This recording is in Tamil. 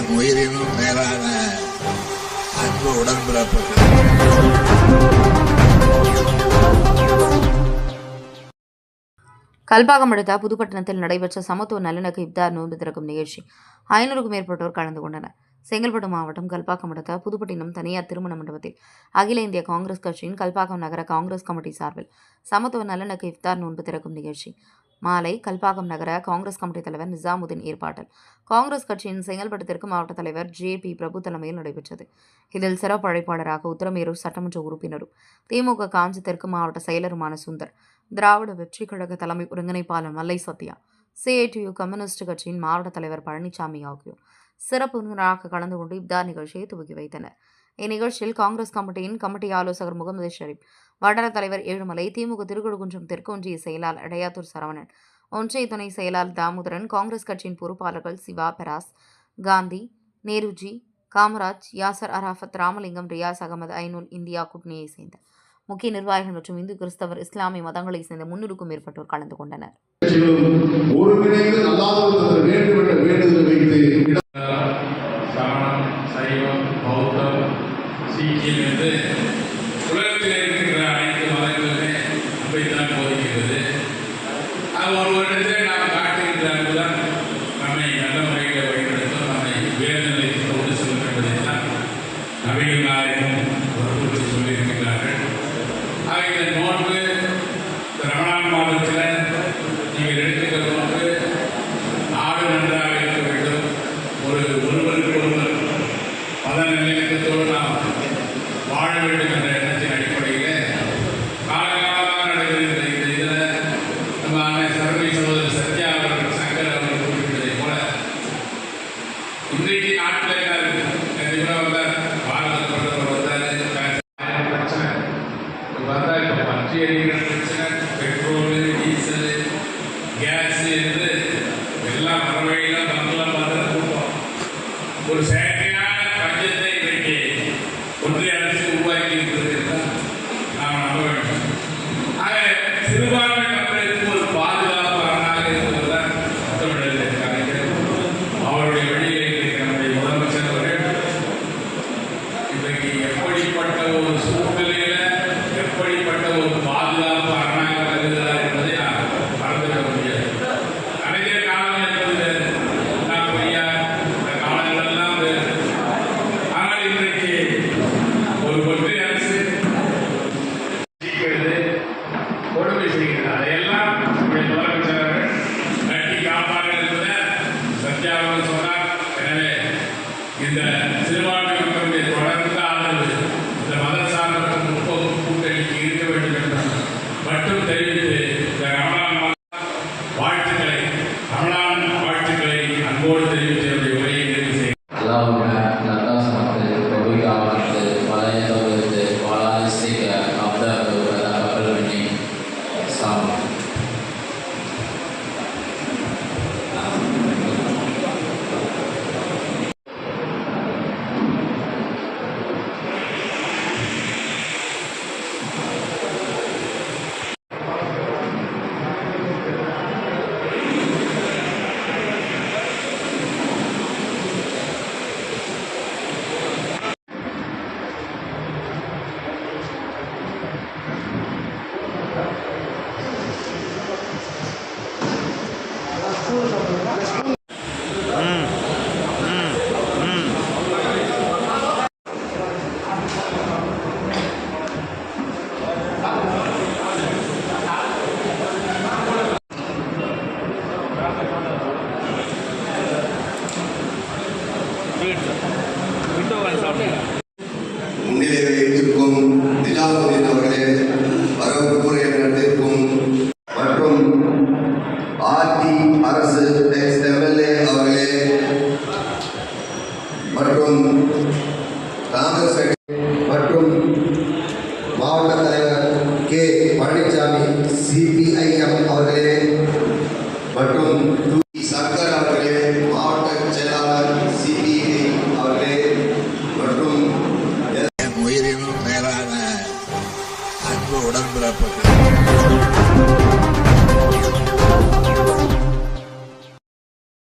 என் உயிரினும் மேலான அன்பு உடன்பிறப்புகள். கல்பாக்கம் அடுத்த புதுப்பட்டினத்தில் நடைபெற்ற சமத்துவ நல்லிணக்க இப்தார் நோன்பு திறக்கும் நிகழ்ச்சி 500க்கும் மேற்பட்டோர் கலந்து கொண்டனர். செங்கல்பட்டு மாவட்டம் கல்பாக்கம் அடுத்த புதுப்பட்டினம் தனியார் திருமண மண்டபத்தில் அகில இந்திய காங்கிரஸ் கட்சியின் கல்பாக்கம் நகர காங்கிரஸ் கமிட்டி சார்பில் சமத்துவ நல்லிணக்க இப்தார் நோன்பு திறக்கும் நிகழ்ச்சி மாலை கல்பாக்கம் நகர காங்கிரஸ் கமிட்டி தலைவர் நிசாமுதீன் ஏற்பாட்டில் காங்கிரஸ் கட்சியின் செங்கல்பட்டு தெற்கு மாவட்ட தலைவர் ஜே.பி. பிரபு தலைமையில் நடைபெற்றது. இதில் சிறப்பு அழைப்பாளராக உத்தரமேரூர் சட்டமன்ற உறுப்பினரும் திமுக காஞ்சி தெற்கு மாவட்ட செயலருமான சுந்தர், திராவிட வெற்றி கழக தலைமை ஒருங்கிணைப்பாளர் மல்லை சத்யா, CITU கம்யூனிஸ்ட் கட்சியின் மாவட்ட தலைவர் பழனிசாமி ஆகியோர் சிறப்பு விருந்தினராக கலந்து கொண்டு இப்தார் நிகழ்ச்சியை துவக்கி வைத்தனர். இந்நிகழ்ச்சியில் காங்கிரஸ் கமிட்டியின் கமிட்டி ஆலோசகர் முகமது ஷரீப், வட்டார தலைவர் ஏழுமலை, திமுக திருக்குடுகுன்றம் தெற்கு ஒன்றிய செயலாளர் இடையாத்தூர் சரவணன், ஒன்றிய துணை செயலாளர் தாமோதரன், காங்கிரஸ் கட்சியின் பொறுப்பாளர்கள் சிவா, பெராஸ், காந்தி, நேருஜி, காமராஜ், யாசர் அராஃபத், ராமலிங்கம், ரியாஸ் அகமது, ஐநூல் இந்தியா கூட்டணியை சேர்ந்த முக்கிய நிர்வாகிகள் மற்றும் இந்து, கிறிஸ்தவர், இஸ்லாமிய மதங்களை சேர்ந்த 300க்கும் மேற்பட்டோர் கலந்து கொண்டனர். உலகத்தில் இருக்கின்ற அனைத்து மதங்களுமே அப்படித்தான் போதிக்கிறது. அது ஒரு வருடத்தில் நாம் காட்டுகின்ற அன்புதான் நம்மை நல்ல முறையில் வழிநடத்தும், நம்மை உயர்நிலைக்கு கொண்டு செல்லும் என்பதைத்தான் நபிகள் நாயகம் குறித்து சொல்லியிருக்கிறார்கள். ஆக இந்த நோன்பு ரமலான் மாதத்தில் நீங்கள் எடுத்துக்கிற நோன்பு நாடு நன்றாக இருக்க வேண்டும், ஒருவருக்கு ஒருவர் மத நல்லிணக்கத்தோடு நாம் வாழ வேண்டும் என்ற எண்ணத்தின் அடிப்படையில் காலகாலமாக நடைபெறுகின்ற இந்த இதில் நம்ம சர்வீஸ் சகோதரர் சத்யா அவர்கள், சங்கர் அவர்கள் குறிப்பிட்டதை போல இன்றைக்கு நாட்டில் என்ன இருக்கு, வந்தார் பாரத பிரதமர் வந்தார், பிரச்சனை வந்தால் இப்போ பற்றி எரிகிற பிரச்சனை, பெட்ரோலு, டீசலு, கேஸ் என்று எல்லாம் மரவழியில் பங்கெல்லாம் பார்த்து கூட்டம் ஒரு செயற்கையான பஞ்சத்தை இன்றைக்கு ஒன்றிய அரசு உருவாக்கி இருக்கிறது நாம் நம்ப வேண்டும். ஆக சிறுபான்மை மக்களுக்கு ஒரு பாதுகாப்பு அரணாக இருப்பதுதான் தமிழக கலைஞர் அவருடைய வழியில் இருக்கிற நம்முடைய முதலமைச்சர் அவர்கள் இன்றைக்கு எப்படிப்பட்ட ஒரு சூழ்நிலையில எப்படிப்பட்ட ஒரு பாதுகாப்பு அரணாக வருகிறார் என்பதை நாம் மறந்துவிட முடியாது. கலைஞர் காலம் என்பது நான் பொய்யா, இந்த காலங்களெல்லாம் வேறு. ஆனால் இன்றைக்கு ஒரு ஒன்றிய அரசு கொடுமை செய்கிறது. அதையெல்லாம் முதலமைச்சர் கட்டி காப்பாக என்பதை சத்யாவும் சொன்னார். எனவே இந்த சிறுபான்மை மக்களுடைய தொடர்ந்த ஆதரவு இந்த மத சார்பற்ற முற்போக்கு கூட்டணிக்கு இருக்க வேண்டும் என்று மட்டும் தெரிவித்து இந்த ரமலான் வாழ்த்துக்களை அன்போடு தெரிவித்து என்னுடைய உரையை நிறைவு செய்கிறேன். விண்டோ சாப்பிடுங்க.